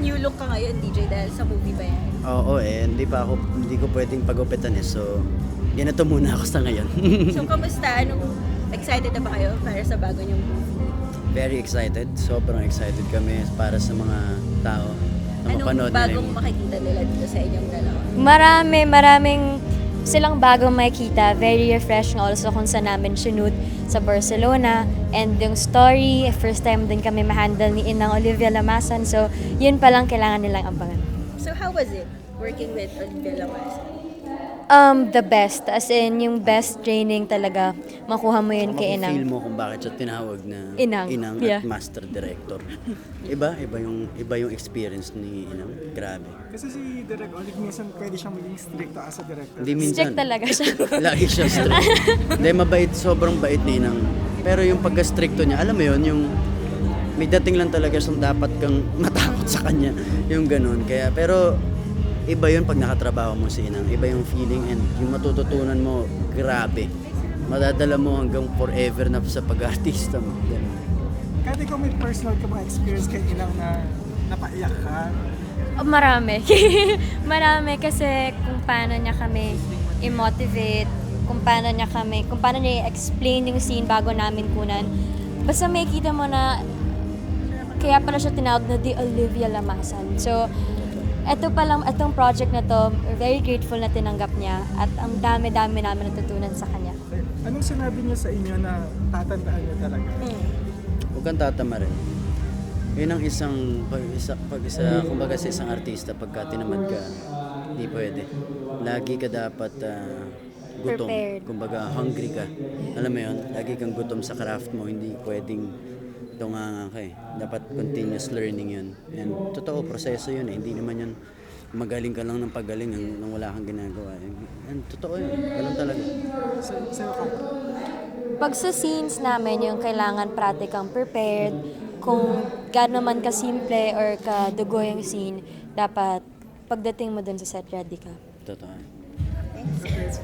new look ka ngayon, DJ, dahil sa movie ba yan? Oo hindi ko pwedeng pagupitan so ganito muna ako sa ngayon. So, kamusta? Excited na ba kayo para sa bago niyong movie? Very excited, sobrang excited kami para sa mga tao na Anong mapanood bagong nila. makikita nila dito sa inyong dalawa? Maraming silang bagong makikita. Very refreshing also kung saan namin shoot sa Barcelona. And yung story, first time din kami ma-handle ni Inang Olivia Lamasan. So, yun pa lang kailangan nilang abangan. So, how was it working with Olivia Lamasan? The best. As in, yung best training talaga. Makuha mo yun kay Feel Inang. mo kung bakit siya tinawag na Inang, yeah. at Master Director. Iba yung experience ni Inang. Grabe. Kasi si Direk Olive minsan pwede siyang maging stricto as a director. Hindi minsan. Strict talaga siya. Lagi siya strict. Hindi, mabait. Sobrang bait ni Inang. Pero yung pagka-stricto niya, alam mo yun, yung may dating lang talaga siyang dapat kang matakot sa kanya. Yung ganun. Kaya, pero iba yun pag nakatrabaho mo si Inang. Iba yung feeling and yung matututunan mo, grabe. Madadala mo hanggang forever na sa pag-artista mo. Ganun. Kahit ikaw may personal ka mga experience kay Ilang na napaiyak ka. Marami. Marami kasi kung paano niya kami i-motivate, kung paano niya i-explain yung scene bago namin kunan. Basta may kita mo na kaya pala siya tinawag na The Olivia Lamasan. So, itong project na to, very grateful na tinanggap niya at ang dami-dami namin natutunan sa kanya. Anong sinabi niya sa inyo na tatandaan niyo talaga? Huwag kang tatama rin. Yun ang kumbaga sa isang artista, pagka tinamad ka, hindi pwede. Lagi ka dapat gutom. Prepared. Kumbaga hungry ka. Alam mo yun, lagi kang gutom sa craft mo, hindi pwedeng tunganga ka eh. Dapat continuous learning yun. And totoo, proseso yun eh. Hindi naman yun magaling ka lang ng pagaling nang wala kang ginagawa. And totoo yun. Ganun talaga. Sa'yo ka? Pag sa scenes namin, yung kailangan pratikang prepared, kung gaano man kasimple or kadugo yung scene, dapat pagdating mo dun sa set, ready ka. Totoo. Thanks.